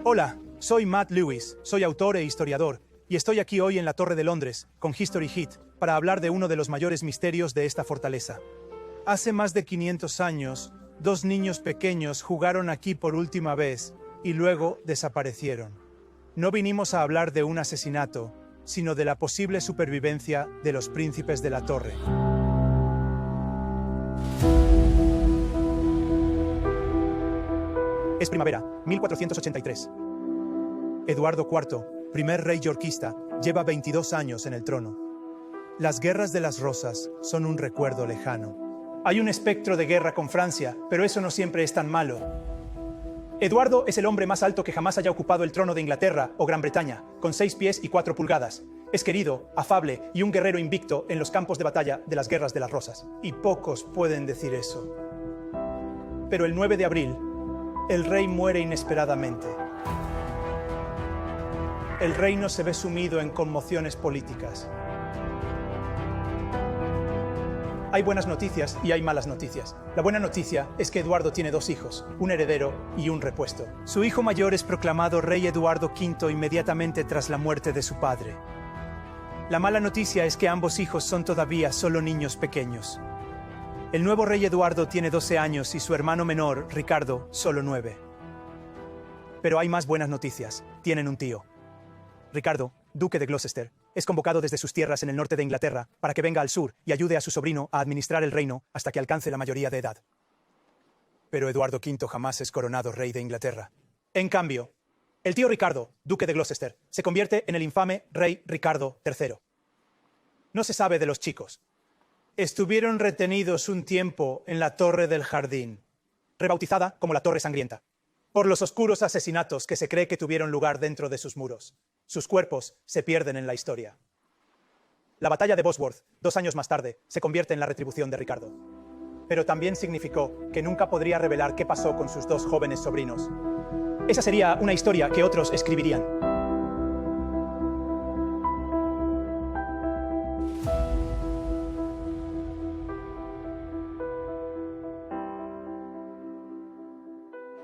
Hola, soy Matt Lewis, soy autor e historiador, y estoy aquí hoy en la Torre de Londres, con History Hit, para hablar de uno de los mayores misterios de esta fortaleza. Hace más de 500 años, dos niños pequeños jugaron aquí por última vez, y luego desaparecieron. No vinimos a hablar de un asesinato, sino de la posible supervivencia de los príncipes de la Torre. Es primavera, 1483. Eduardo IV, primer rey yorquista, lleva 22 años en el trono. Las guerras de las rosas son un recuerdo lejano. Hay un espectro de guerra con Francia, pero eso no siempre es tan malo. Eduardo es el hombre más alto que jamás haya ocupado el trono de Inglaterra o Gran Bretaña, con 6 pies y 4 pulgadas. Es querido, afable y un guerrero invicto en los campos de batalla de las guerras de las rosas. Y pocos pueden decir eso. Pero el 9 de abril, el rey muere inesperadamente. El reino se ve sumido en conmociones políticas. Hay buenas noticias y hay malas noticias. La buena noticia es que Eduardo tiene 2 hijos, un heredero y un repuesto. Su hijo mayor es proclamado rey Eduardo V inmediatamente tras la muerte de su padre. La mala noticia es que ambos hijos son todavía solo niños pequeños. El nuevo rey Eduardo tiene 12 años y su hermano menor, Ricardo, solo 9. Pero hay más buenas noticias. Tienen un tío. Ricardo, duque de Gloucester, es convocado desde sus tierras en el norte de Inglaterra para que venga al sur y ayude a su sobrino a administrar el reino hasta que alcance la mayoría de edad. Pero Eduardo V jamás es coronado rey de Inglaterra. En cambio, el tío Ricardo, duque de Gloucester, se convierte en el infame rey Ricardo III. No se sabe de los chicos. Estuvieron retenidos un tiempo en la Torre del Jardín, rebautizada como la Torre Sangrienta, por los oscuros asesinatos que se cree que tuvieron lugar dentro de sus muros. Sus cuerpos se pierden en la historia. La batalla de Bosworth, 2 años más tarde, se convierte en la retribución de Ricardo. Pero también significó que nunca podría revelar qué pasó con sus 2 jóvenes sobrinos. Esa sería una historia que otros escribirían.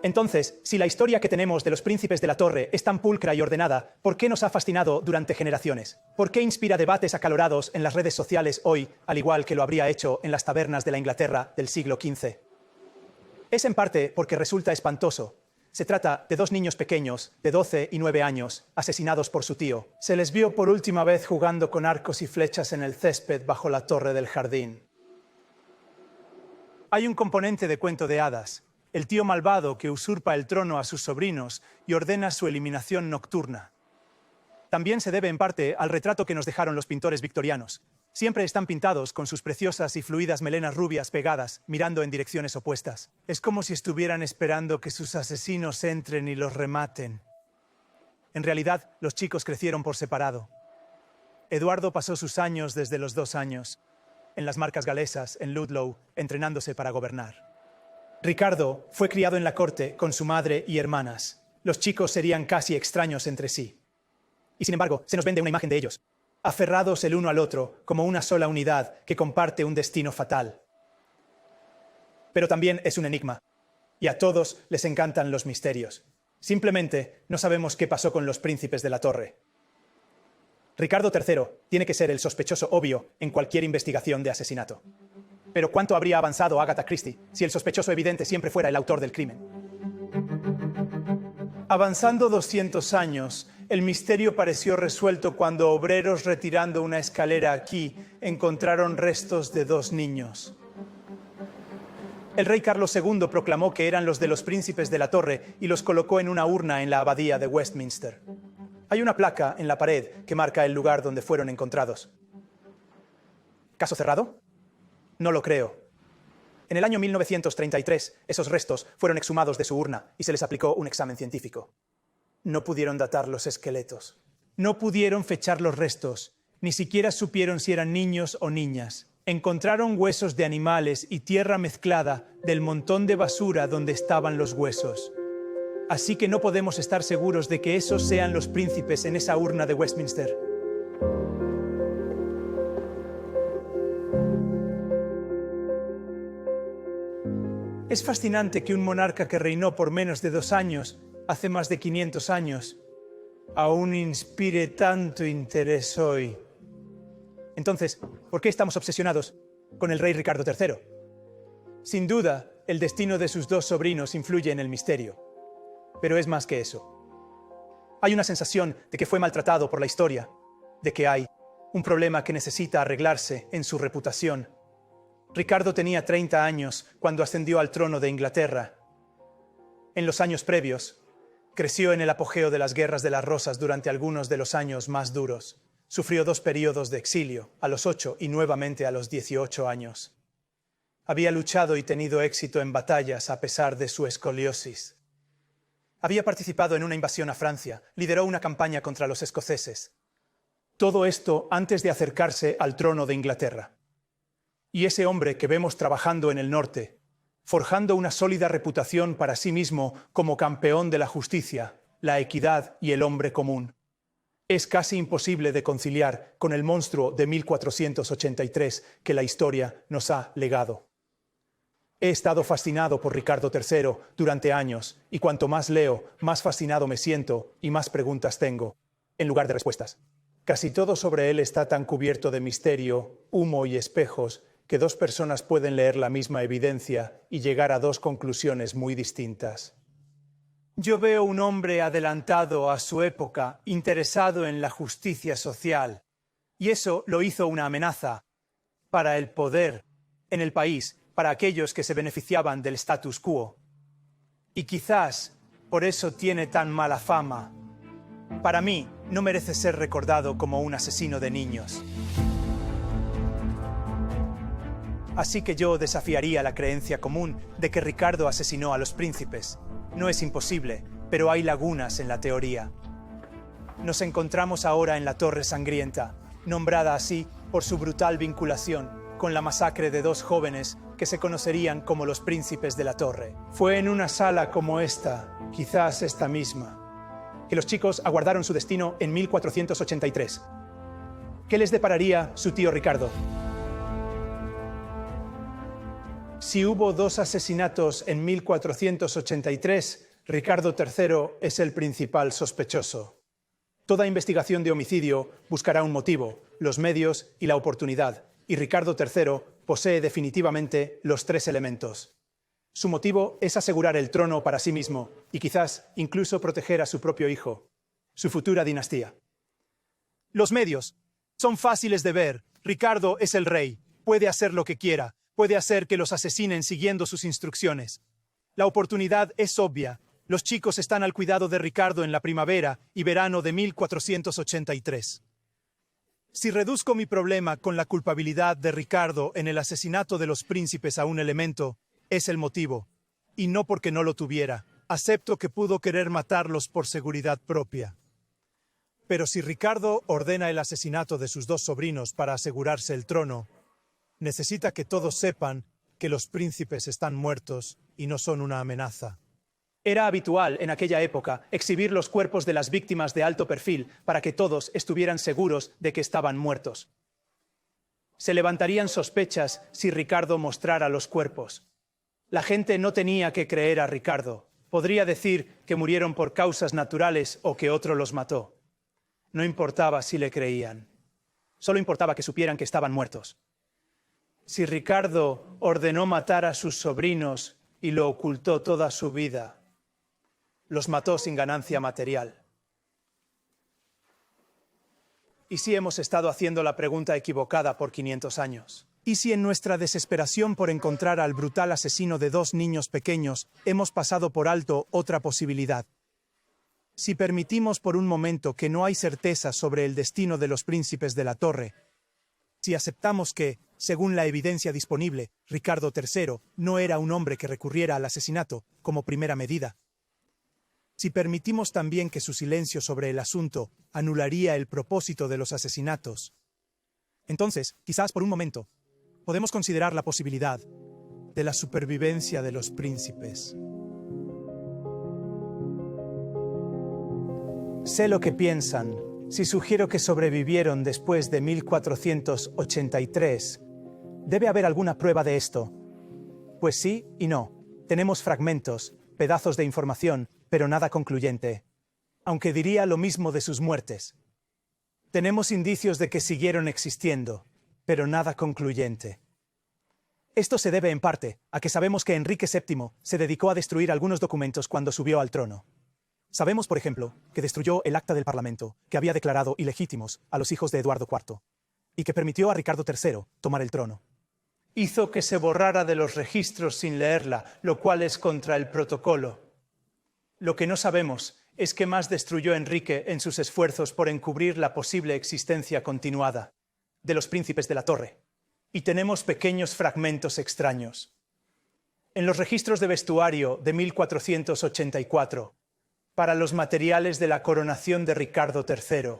Entonces, si la historia que tenemos de los príncipes de la Torre es tan pulcra y ordenada, ¿por qué nos ha fascinado durante generaciones? ¿Por qué inspira debates acalorados en las redes sociales hoy, al igual que lo habría hecho en las tabernas de la Inglaterra del siglo XV? Es en parte porque resulta espantoso. Se trata de 2 niños pequeños, de 12 y 9 años, asesinados por su tío. Se les vio por última vez jugando con arcos y flechas en el césped bajo la Torre del Jardín. Hay un componente de cuento de hadas. El tío malvado que usurpa el trono a sus sobrinos y ordena su eliminación nocturna. También se debe en parte al retrato que nos dejaron los pintores victorianos. Siempre están pintados con sus preciosas y fluidas melenas rubias pegadas, mirando en direcciones opuestas. Es como si estuvieran esperando que sus asesinos entren y los rematen. En realidad, los chicos crecieron por separado. Eduardo pasó sus años desde los 2 años, en las marcas galesas, en Ludlow, entrenándose para gobernar. Ricardo fue criado en la corte con su madre y hermanas. Los chicos serían casi extraños entre sí. Y sin embargo, se nos vende una imagen de ellos, aferrados el uno al otro como una sola unidad que comparte un destino fatal. Pero también es un enigma, y a todos les encantan los misterios. Simplemente no sabemos qué pasó con los príncipes de la Torre. Ricardo III tiene que ser el sospechoso obvio en cualquier investigación de asesinato. Pero ¿cuánto habría avanzado Agatha Christie si el sospechoso evidente siempre fuera el autor del crimen? Avanzando 200 años, el misterio pareció resuelto cuando obreros retirando una escalera aquí encontraron restos de 2 niños. El rey Carlos II proclamó que eran los de los príncipes de la Torre y los colocó en una urna en la abadía de Westminster. Hay una placa en la pared que marca el lugar donde fueron encontrados. ¿Caso cerrado? No lo creo. En el año 1933, esos restos fueron exhumados de su urna y se les aplicó un examen científico. No pudieron datar los esqueletos. No pudieron fechar los restos. Ni siquiera supieron si eran niños o niñas. Encontraron huesos de animales y tierra mezclada del montón de basura donde estaban los huesos. Así que no podemos estar seguros de que esos sean los príncipes en esa urna de Westminster. Es fascinante que un monarca que reinó por menos de 2 años hace más de 500 años, aún inspire tanto interés hoy. Entonces, ¿por qué estamos obsesionados con el rey Ricardo III? Sin duda, el destino de sus dos sobrinos influye en el misterio. Pero es más que eso. Hay una sensación de que fue maltratado por la historia, de que hay un problema que necesita arreglarse en su reputación. Ricardo tenía 30 años cuando ascendió al trono de Inglaterra. En los años previos, creció en el apogeo de las guerras de las rosas durante algunos de los años más duros. Sufrió 2 períodos de exilio, a los 8 y nuevamente a los 18 años. Había luchado y tenido éxito en batallas a pesar de su escoliosis. Había participado en una invasión a Francia, lideró una campaña contra los escoceses. Todo esto antes de acercarse al trono de Inglaterra. Y ese hombre que vemos trabajando en el norte, forjando una sólida reputación para sí mismo como campeón de la justicia, la equidad y el hombre común, es casi imposible de conciliar con el monstruo de 1483 que la historia nos ha legado. He estado fascinado por Ricardo III durante años, y cuanto más leo, más fascinado me siento y más preguntas tengo, en lugar de respuestas. Casi todo sobre él está tan cubierto de misterio, humo y espejos, que 2 personas pueden leer la misma evidencia y llegar a 2 conclusiones muy distintas. Yo veo un hombre adelantado a su época, interesado en la justicia social, y eso lo hizo una amenaza para el poder en el país, para aquellos que se beneficiaban del status quo. Y quizás por eso tiene tan mala fama. Para mí, no merece ser recordado como un asesino de niños. Así que yo desafiaría la creencia común de que Ricardo asesinó a los príncipes. No es imposible, pero hay lagunas en la teoría. Nos encontramos ahora en la Torre Sangrienta, nombrada así por su brutal vinculación con la masacre de 2 jóvenes que se conocerían como los príncipes de la Torre. Fue en una sala como esta, quizás esta misma, que los chicos aguardaron su destino en 1483. ¿Qué les depararía su tío Ricardo? Si hubo 2 asesinatos en 1483, Ricardo III es el principal sospechoso. Toda investigación de homicidio buscará un motivo, los medios y la oportunidad, y Ricardo III posee definitivamente los 3 elementos. Su motivo es asegurar el trono para sí mismo y quizás incluso proteger a su propio hijo, su futura dinastía. Los medios son fáciles de ver. Ricardo es el rey, puede hacer lo que quiera. Puede hacer que los asesinen siguiendo sus instrucciones. La oportunidad es obvia. Los chicos están al cuidado de Ricardo en la primavera y verano de 1483. Si reduzco mi problema con la culpabilidad de Ricardo en el asesinato de los príncipes a un elemento, es el motivo, y no porque no lo tuviera. Acepto que pudo querer matarlos por seguridad propia. Pero si Ricardo ordena el asesinato de sus 2 sobrinos para asegurarse el trono, necesita que todos sepan que los príncipes están muertos y no son una amenaza. Era habitual en aquella época exhibir los cuerpos de las víctimas de alto perfil para que todos estuvieran seguros de que estaban muertos. Se levantarían sospechas si Ricardo mostrara los cuerpos. La gente no tenía que creer a Ricardo. Podría decir que murieron por causas naturales o que otro los mató. No importaba si le creían. Solo importaba que supieran que estaban muertos. Si Ricardo ordenó matar a sus sobrinos y lo ocultó toda su vida, los mató sin ganancia material. ¿Y si hemos estado haciendo la pregunta equivocada por 500 años? ¿Y si en nuestra desesperación por encontrar al brutal asesino de 2 niños pequeños hemos pasado por alto otra posibilidad? Si permitimos por un momento que no hay certeza sobre el destino de los príncipes de la Torre, si aceptamos que, según la evidencia disponible, Ricardo III no era un hombre que recurriera al asesinato como primera medida, si permitimos también que su silencio sobre el asunto anularía el propósito de los asesinatos, entonces, quizás por un momento, podemos considerar la posibilidad de la supervivencia de los príncipes. Sé lo que piensan. Si sugiero que sobrevivieron después de 1483, ¿debe haber alguna prueba de esto? Pues sí y no. Tenemos fragmentos, pedazos de información, pero nada concluyente, aunque diría lo mismo de sus muertes. Tenemos indicios de que siguieron existiendo, pero nada concluyente. Esto se debe en parte a que sabemos que Enrique VII se dedicó a destruir algunos documentos cuando subió al trono. Sabemos, por ejemplo, que destruyó el acta del Parlamento, que había declarado ilegítimos a los hijos de Eduardo IV, y que permitió a Ricardo III tomar el trono. Hizo que se borrara de los registros sin leerla, lo cual es contra el protocolo. Lo que no sabemos es qué más destruyó Enrique en sus esfuerzos por encubrir la posible existencia continuada de los príncipes de la Torre. Y tenemos pequeños fragmentos extraños. En los registros de vestuario de 1484, para los materiales de la coronación de Ricardo III,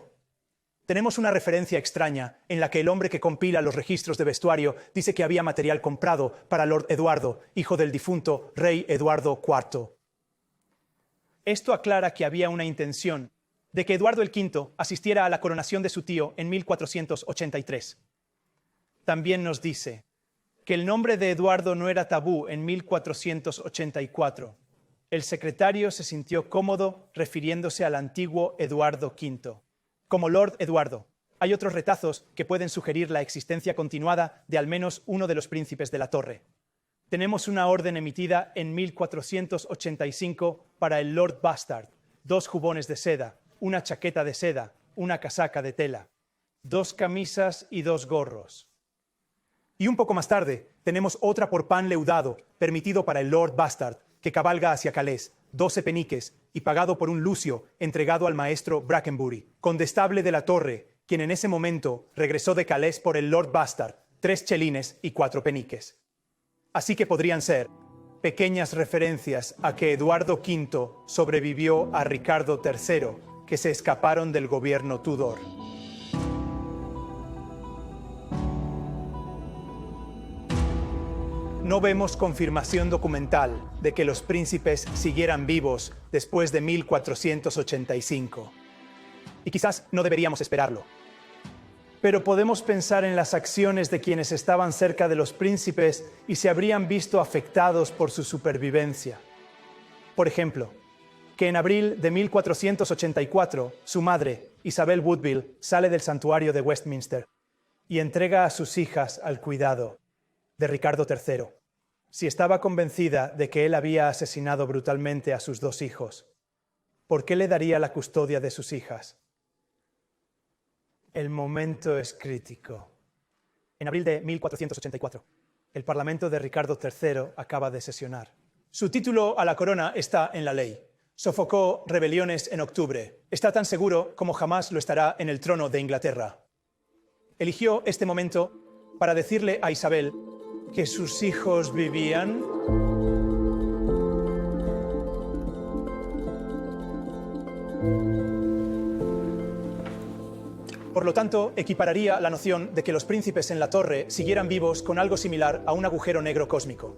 tenemos una referencia extraña en la que el hombre que compila los registros de vestuario dice que había material comprado para Lord Eduardo, hijo del difunto rey Eduardo IV. Esto aclara que había una intención de que Eduardo el V asistiera a la coronación de su tío en 1483. También nos dice que el nombre de Eduardo no era tabú en 1484. El secretario se sintió cómodo refiriéndose al antiguo Eduardo V como Lord Eduardo. Hay otros retazos que pueden sugerir la existencia continuada de al menos uno de los príncipes de la Torre. Tenemos una orden emitida en 1485 para el Lord Bastard, 2 jubones de seda, una chaqueta de seda, una casaca de tela, 2 camisas y 2 gorros. Y un poco más tarde tenemos otra por pan leudado, permitido para el Lord Bastard, que cabalga hacia Calais, 12 peniques, y pagado por un Lucio, entregado al maestro Brackenbury, condestable de la Torre, quien en ese momento regresó de Calais por el Lord Bastard, 3 chelines y 4 peniques. Así que podrían ser pequeñas referencias a que Eduardo V sobrevivió a Ricardo III, que se escaparon del gobierno Tudor. No vemos confirmación documental de que los príncipes siguieran vivos después de 1485. Y quizás no deberíamos esperarlo. Pero podemos pensar en las acciones de quienes estaban cerca de los príncipes y se habrían visto afectados por su supervivencia. Por ejemplo, que en abril de 1484, su madre, Isabel Woodville, sale del santuario de Westminster y entrega a sus hijas al cuidado de Ricardo III. Si estaba convencida de que él había asesinado brutalmente a sus 2 hijos, ¿por qué le daría la custodia de sus hijas? El momento es crítico. En abril de 1484, el Parlamento de Ricardo III acaba de sesionar. Su título a la corona está en la ley. Sofocó rebeliones en octubre. Está tan seguro como jamás lo estará en el trono de Inglaterra. Eligió este momento para decirle a Isabel que sus hijos vivían. Por lo tanto, equipararía la noción de que los príncipes en la Torre siguieran vivos con algo similar a un agujero negro cósmico.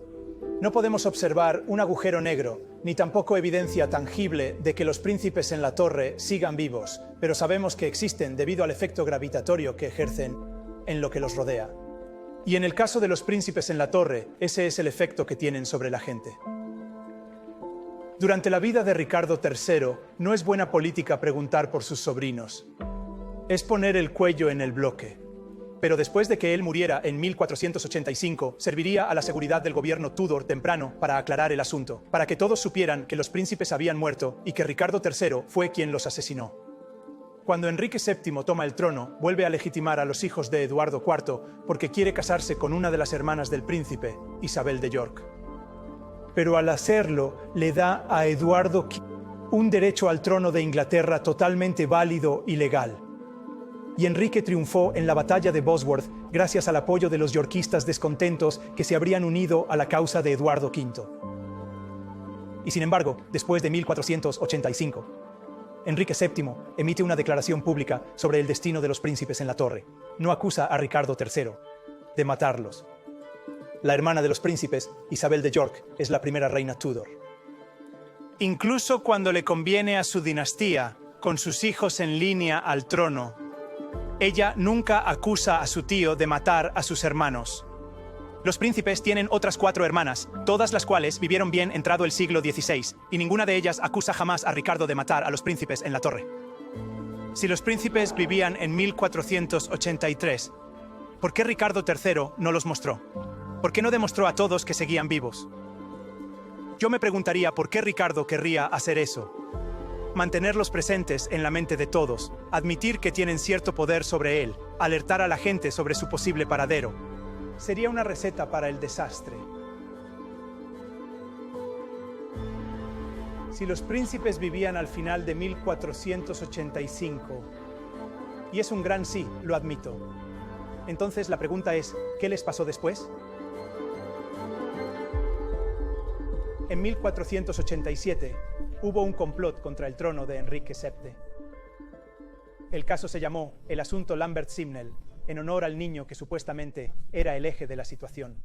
No podemos observar un agujero negro, ni tampoco evidencia tangible de que los príncipes en la Torre sigan vivos, pero sabemos que existen debido al efecto gravitatorio que ejercen en lo que los rodea. Y en el caso de los príncipes en la Torre, ese es el efecto que tienen sobre la gente. Durante la vida de Ricardo III, no es buena política preguntar por sus sobrinos. Es poner el cuello en el bloque. Pero después de que él muriera en 1485, serviría a la seguridad del gobierno Tudor temprano para aclarar el asunto, para que todos supieran que los príncipes habían muerto y que Ricardo III fue quien los asesinó. Cuando Enrique VII toma el trono, vuelve a legitimar a los hijos de Eduardo IV porque quiere casarse con una de las hermanas del príncipe, Isabel de York. Pero al hacerlo, le da a Eduardo V un derecho al trono de Inglaterra totalmente válido y legal. Y Enrique triunfó en la batalla de Bosworth gracias al apoyo de los yorkistas descontentos que se habrían unido a la causa de Eduardo V. Y sin embargo, después de 1485, Enrique VII emite una declaración pública sobre el destino de los príncipes en la Torre. No acusa a Ricardo III de matarlos. La hermana de los príncipes, Isabel de York, es la primera reina Tudor. Incluso cuando le conviene a su dinastía, con sus hijos en línea al trono, ella nunca acusa a su tío de matar a sus hermanos. Los príncipes tienen otras 4 hermanas, todas las cuales vivieron bien entrado el siglo XVI, y ninguna de ellas acusa jamás a Ricardo de matar a los príncipes en la torre. Si los príncipes vivían en 1483, ¿por qué Ricardo III no los mostró? ¿Por qué no demostró a todos que seguían vivos? Yo me preguntaría por qué Ricardo querría hacer eso. Mantenerlos presentes en la mente de todos, admitir que tienen cierto poder sobre él, alertar a la gente sobre su posible paradero. Sería una receta para el desastre. Si los príncipes vivían al final de 1485, y es un gran sí, lo admito, entonces la pregunta es, ¿qué les pasó después? En 1487 hubo un complot contra el trono de Enrique VII. El caso se llamó el asunto Lambert-Simnel, en honor al niño que supuestamente era el eje de la situación.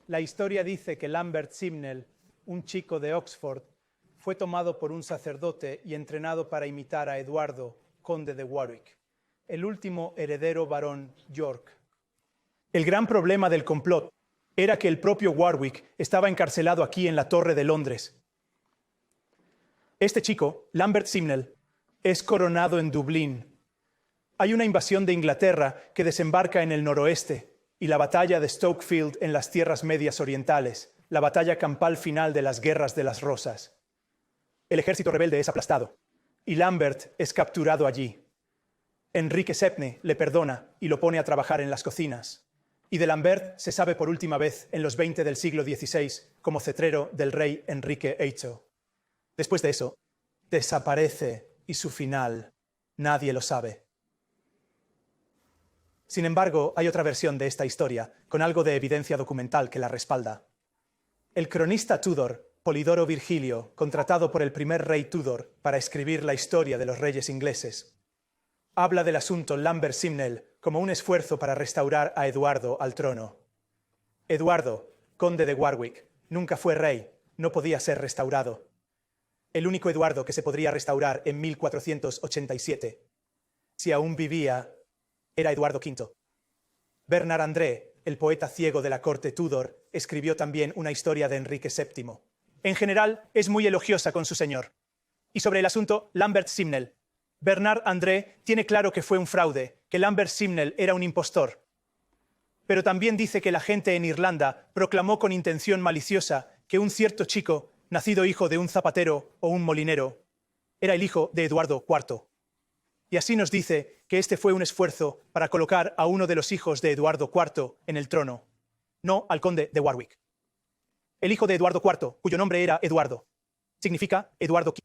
La historia dice que Lambert-Simnel, un chico de Oxford, fue tomado por un sacerdote y entrenado para imitar a Eduardo, conde de Warwick, el último heredero varón York. El gran problema del complot era que el propio Warwick estaba encarcelado aquí en la Torre de Londres. Este chico, Lambert-Simnel, es coronado en Dublín. Hay una invasión de Inglaterra que desembarca en el noroeste y la batalla de Stokefield en las tierras medias orientales, la batalla campal final de las Guerras de las Rosas. El ejército rebelde es aplastado y Lambert es capturado allí. Enrique VII le perdona y lo pone a trabajar en las cocinas. Y de Lambert se sabe por última vez en los 20 del siglo XVI como cetrero del rey Enrique VIII. Después de eso, desaparece y su final nadie lo sabe. Sin embargo, hay otra versión de esta historia, con algo de evidencia documental que la respalda. El cronista Tudor, Polidoro Virgilio, contratado por el primer rey Tudor para escribir la historia de los reyes ingleses, habla del asunto Lambert-Simnel como un esfuerzo para restaurar a Eduardo al trono. Eduardo, conde de Warwick, nunca fue rey, no podía ser restaurado. El único Eduardo que se podría restaurar en 1487, si aún vivía, era Eduardo V. Bernard André, el poeta ciego de la corte Tudor, escribió también una historia de Enrique VII. En general, es muy elogiosa con su señor. Y sobre el asunto Lambert-Simnel, Bernard André tiene claro que fue un fraude, que Lambert-Simnel era un impostor. Pero también dice que la gente en Irlanda proclamó con intención maliciosa que un cierto chico, nacido hijo de un zapatero o un molinero, era el hijo de Eduardo IV. Y así nos dice que este fue un esfuerzo para colocar a uno de los hijos de Eduardo IV en el trono, no al conde de Warwick. El hijo de Eduardo IV, cuyo nombre era Eduardo, significa Eduardo V.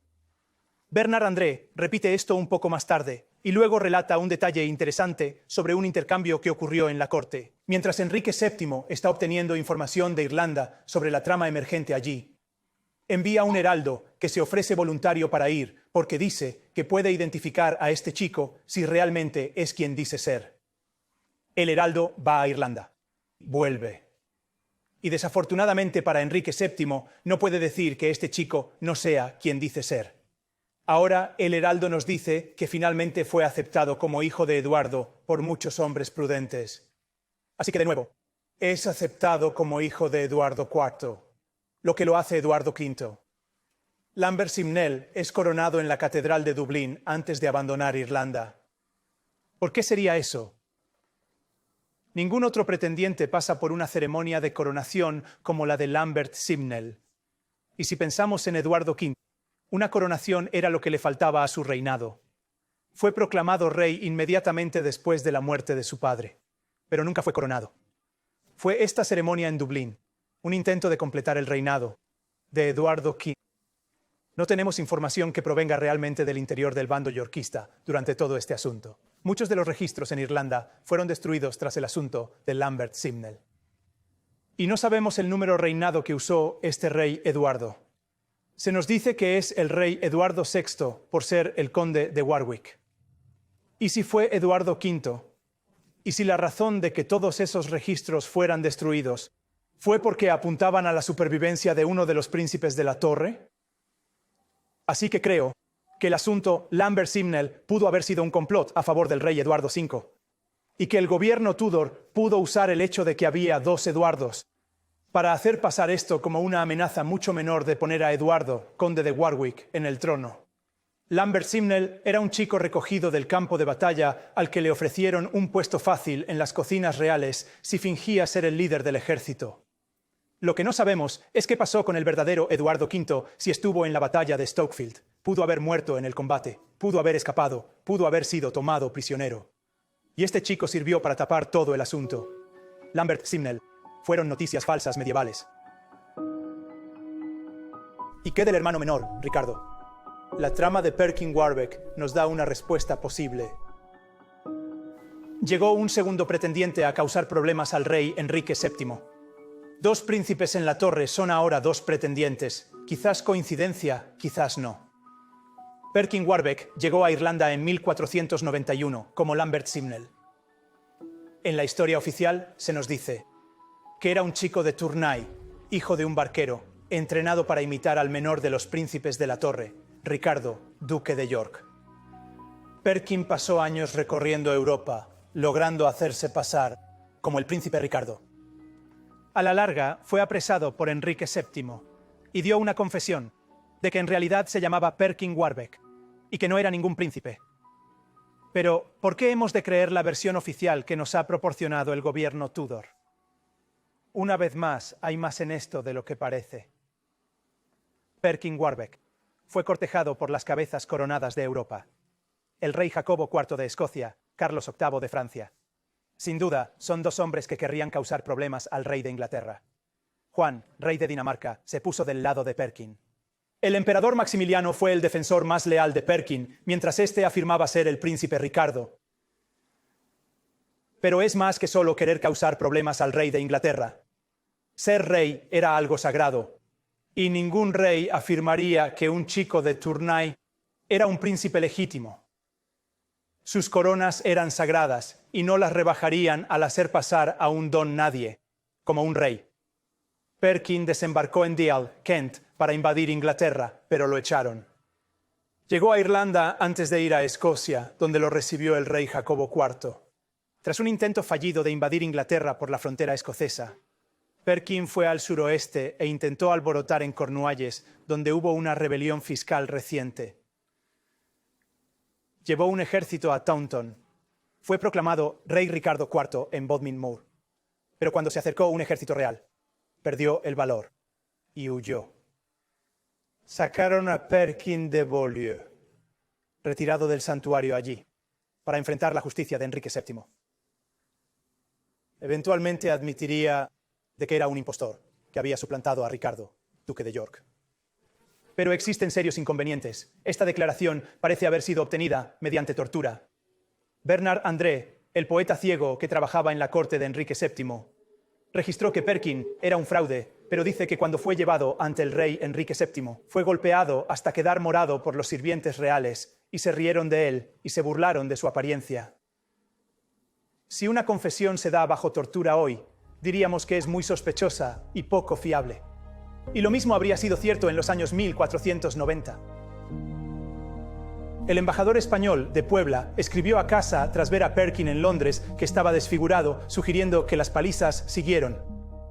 Bernard André repite esto un poco más tarde y luego relata un detalle interesante sobre un intercambio que ocurrió en la corte. Mientras Enrique VII está obteniendo información de Irlanda sobre la trama emergente allí, envía un heraldo que se ofrece voluntario para ir porque dice que puede identificar a este chico si realmente es quien dice ser. El heraldo va a Irlanda. Vuelve. Y desafortunadamente para Enrique VII no puede decir que este chico no sea quien dice ser. Ahora el heraldo nos dice que finalmente fue aceptado como hijo de Eduardo por muchos hombres prudentes. Así que de nuevo, es aceptado como hijo de Eduardo IV, lo que lo hace Eduardo V. Lambert-Simnel es coronado en la Catedral de Dublín antes de abandonar Irlanda. ¿Por qué sería eso? Ningún otro pretendiente pasa por una ceremonia de coronación como la de Lambert-Simnel. Y si pensamos en Eduardo V, una coronación era lo que le faltaba a su reinado. Fue proclamado rey inmediatamente después de la muerte de su padre, pero nunca fue coronado. Fue esta ceremonia en Dublín, un intento de completar el reinado de Eduardo V. No tenemos información que provenga realmente del interior del bando yorkista durante todo este asunto. Muchos de los registros en Irlanda fueron destruidos tras el asunto de Lambert-Simnel. Y no sabemos el número reinado que usó este rey Eduardo. Se nos dice que es el rey Eduardo VI por ser el conde de Warwick. ¿Y si fue Eduardo V? ¿Y si la razón de que todos esos registros fueran destruidos fue porque apuntaban a la supervivencia de uno de los príncipes de la torre? Así que creo que el asunto Lambert-Simnel pudo haber sido un complot a favor del rey Eduardo V. y que el gobierno Tudor pudo usar el hecho de que había dos Eduardos para hacer pasar esto como una amenaza mucho menor de poner a Eduardo, conde de Warwick, en el trono. Lambert Simnel era un chico recogido del campo de batalla al que le ofrecieron un puesto fácil en las cocinas reales si fingía ser el líder del ejército. Lo que no sabemos es qué pasó con el verdadero Eduardo V si estuvo en la batalla de Stokefield. Pudo haber muerto en el combate, pudo haber escapado, pudo haber sido tomado prisionero. Y este chico sirvió para tapar todo el asunto. Lambert Simnel. Fueron noticias falsas medievales. ¿Y qué del hermano menor, Ricardo? La trama de Perkin Warbeck nos da una respuesta posible. Llegó un segundo pretendiente a causar problemas al rey Enrique VII. Dos príncipes en la torre son ahora dos pretendientes. Quizás coincidencia, quizás no. Perkin Warbeck llegó a Irlanda en 1491 como Lambert Simnel. En la historia oficial se nos dice que era un chico de Tournai, hijo de un barquero, entrenado para imitar al menor de los príncipes de la torre, Ricardo, duque de York. Perkin pasó años recorriendo Europa, logrando hacerse pasar como el príncipe Ricardo. A la larga fue apresado por Enrique VII y dio una confesión de que en realidad se llamaba Perkin Warbeck y que no era ningún príncipe. Pero, ¿por qué hemos de creer la versión oficial que nos ha proporcionado el gobierno Tudor? Una vez más, hay más en esto de lo que parece. Perkin Warbeck fue cortejado por las cabezas coronadas de Europa. El rey Jacobo IV de Escocia, Carlos VIII de Francia. Sin duda, son dos hombres que querrían causar problemas al rey de Inglaterra. Juan, rey de Dinamarca, se puso del lado de Perkin. El emperador Maximiliano fue el defensor más leal de Perkin, mientras éste afirmaba ser el príncipe Ricardo. Pero es más que solo querer causar problemas al rey de Inglaterra. Ser rey era algo sagrado, y ningún rey afirmaría que un chico de Tournai era un príncipe legítimo. Sus coronas eran sagradas y no las rebajarían al hacer pasar a un don nadie, como un rey. Perkin desembarcó en Deal, Kent, para invadir Inglaterra, pero lo echaron. Llegó a Irlanda antes de ir a Escocia, donde lo recibió el rey Jacobo IV. Tras un intento fallido de invadir Inglaterra por la frontera escocesa, Perkin fue al suroeste e intentó alborotar en Cornualles, donde hubo una rebelión fiscal reciente. Llevó un ejército a Taunton. Fue proclamado rey Ricardo IV en Bodmin Moor. Pero cuando se acercó un ejército real, perdió el valor y huyó. Sacaron a Perkin de Beaulieu, retirado del santuario allí, para enfrentar la justicia de Enrique VII. Eventualmente admitiría de que era un impostor, que había suplantado a Ricardo, duque de York. Pero existen serios inconvenientes. Esta declaración parece haber sido obtenida mediante tortura. Bernard André, el poeta ciego que trabajaba en la corte de Enrique VII, registró que Perkin era un fraude, pero dice que cuando fue llevado ante el rey Enrique VII, fue golpeado hasta quedar morado por los sirvientes reales, y se rieron de él y se burlaron de su apariencia. Si una confesión se da bajo tortura hoy, diríamos que es muy sospechosa y poco fiable. Y lo mismo habría sido cierto en los años 1490. El embajador español de Puebla escribió a casa tras ver a Perkin en Londres, que estaba desfigurado, sugiriendo que las palizas siguieron.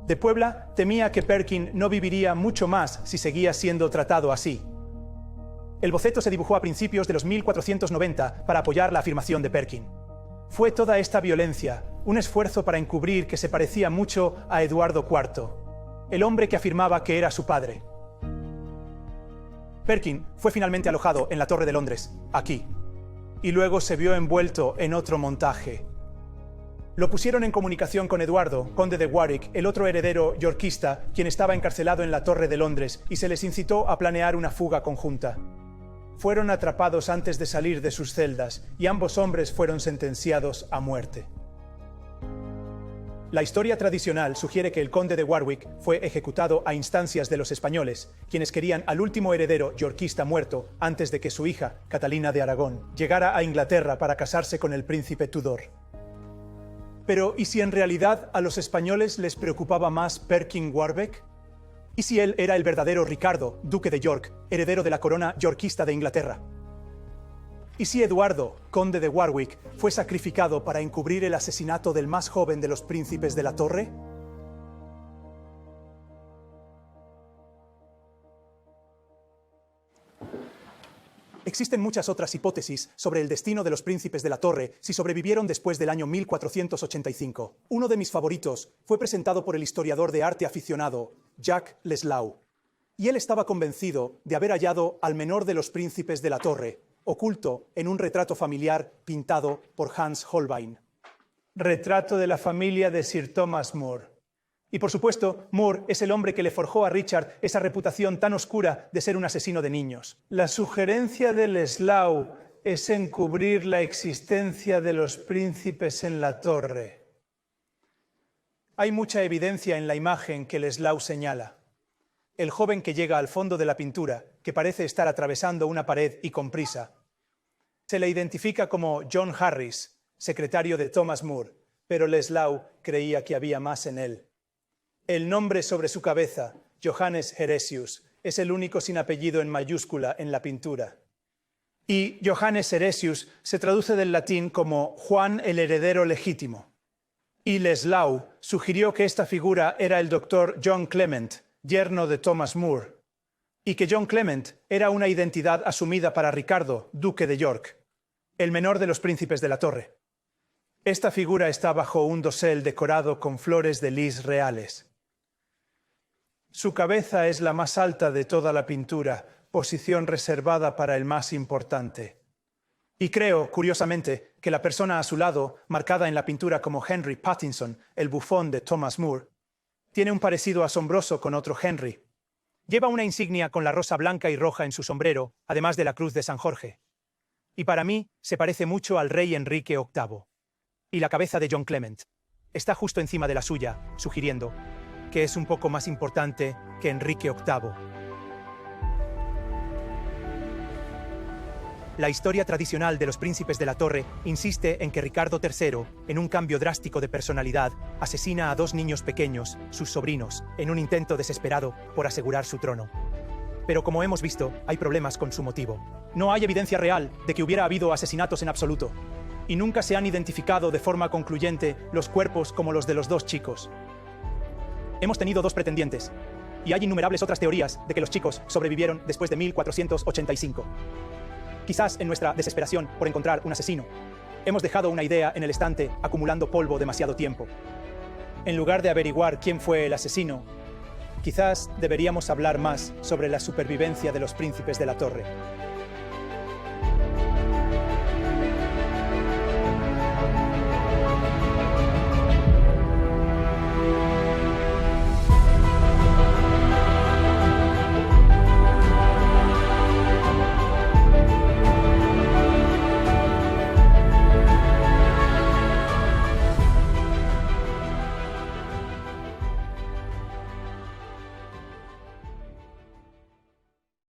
De Puebla temía que Perkin no viviría mucho más si seguía siendo tratado así. El boceto se dibujó a principios de los 1490 para apoyar la afirmación de Perkin. Fue toda esta violencia un esfuerzo para encubrir que se parecía mucho a Eduardo IV, el hombre que afirmaba que era su padre. Perkin fue finalmente alojado en la Torre de Londres, aquí, y luego se vio envuelto en otro montaje. Lo pusieron en comunicación con Eduardo, conde de Warwick, el otro heredero yorkista, quien estaba encarcelado en la Torre de Londres, y se les incitó a planear una fuga conjunta. Fueron atrapados antes de salir de sus celdas, y ambos hombres fueron sentenciados a muerte. La historia tradicional sugiere que el conde de Warwick fue ejecutado a instancias de los españoles, quienes querían al último heredero yorkista muerto antes de que su hija, Catalina de Aragón, llegara a Inglaterra para casarse con el príncipe Tudor. Pero, ¿y si en realidad a los españoles les preocupaba más Perkin Warbeck? ¿Y si él era el verdadero Ricardo, duque de York, heredero de la corona yorkista de Inglaterra? ¿Y si Eduardo, conde de Warwick, fue sacrificado para encubrir el asesinato del más joven de los príncipes de la Torre? Existen muchas otras hipótesis sobre el destino de los príncipes de la Torre si sobrevivieron después del año 1485. Uno de mis favoritos fue presentado por el historiador de arte aficionado Jack Leslau, y él estaba convencido de haber hallado al menor de los príncipes de la Torre, oculto en un retrato familiar pintado por Hans Holbein. Retrato de la familia de Sir Thomas More. Y por supuesto, Moore es el hombre que le forjó a Richard esa reputación tan oscura de ser un asesino de niños. La sugerencia de Leslau es encubrir la existencia de los príncipes en la torre. Hay mucha evidencia en la imagen que Leslau señala. El joven que llega al fondo de la pintura, que parece estar atravesando una pared y con prisa. Se le identifica como John Harris, secretario de Thomas More, pero Leslau creía que había más en él. El nombre sobre su cabeza, Johannes Heresius, es el único sin apellido en mayúscula en la pintura. Y Johannes Heresius se traduce del latín como Juan el heredero legítimo. Y Leslau sugirió que esta figura era el doctor John Clement, yerno de Thomas More, y que John Clement era una identidad asumida para Ricardo, duque de York, el menor de los príncipes de la Torre. Esta figura está bajo un dosel decorado con flores de lis reales. Su cabeza es la más alta de toda la pintura, posición reservada para el más importante. Y creo, curiosamente, que la persona a su lado, marcada en la pintura como Henry Pattinson, el bufón de Thomas More, tiene un parecido asombroso con otro Henry. Lleva una insignia con la rosa blanca y roja en su sombrero, además de la cruz de San Jorge. Y para mí se parece mucho al rey Enrique VIII. Y la cabeza de John Clement está justo encima de la suya, sugiriendo que es un poco más importante que Enrique VIII. La historia tradicional de los príncipes de la Torre insiste en que Ricardo III, en un cambio drástico de personalidad, asesina a dos niños pequeños, sus sobrinos, en un intento desesperado por asegurar su trono. Pero como hemos visto, hay problemas con su motivo. No hay evidencia real de que hubiera habido asesinatos en absoluto, y nunca se han identificado de forma concluyente los cuerpos como los de los dos chicos. Hemos tenido dos pretendientes, y hay innumerables otras teorías de que los chicos sobrevivieron después de 1485. Quizás en nuestra desesperación por encontrar un asesino, hemos dejado una idea en el estante acumulando polvo demasiado tiempo. En lugar de averiguar quién fue el asesino, quizás deberíamos hablar más sobre la supervivencia de los príncipes de la Torre.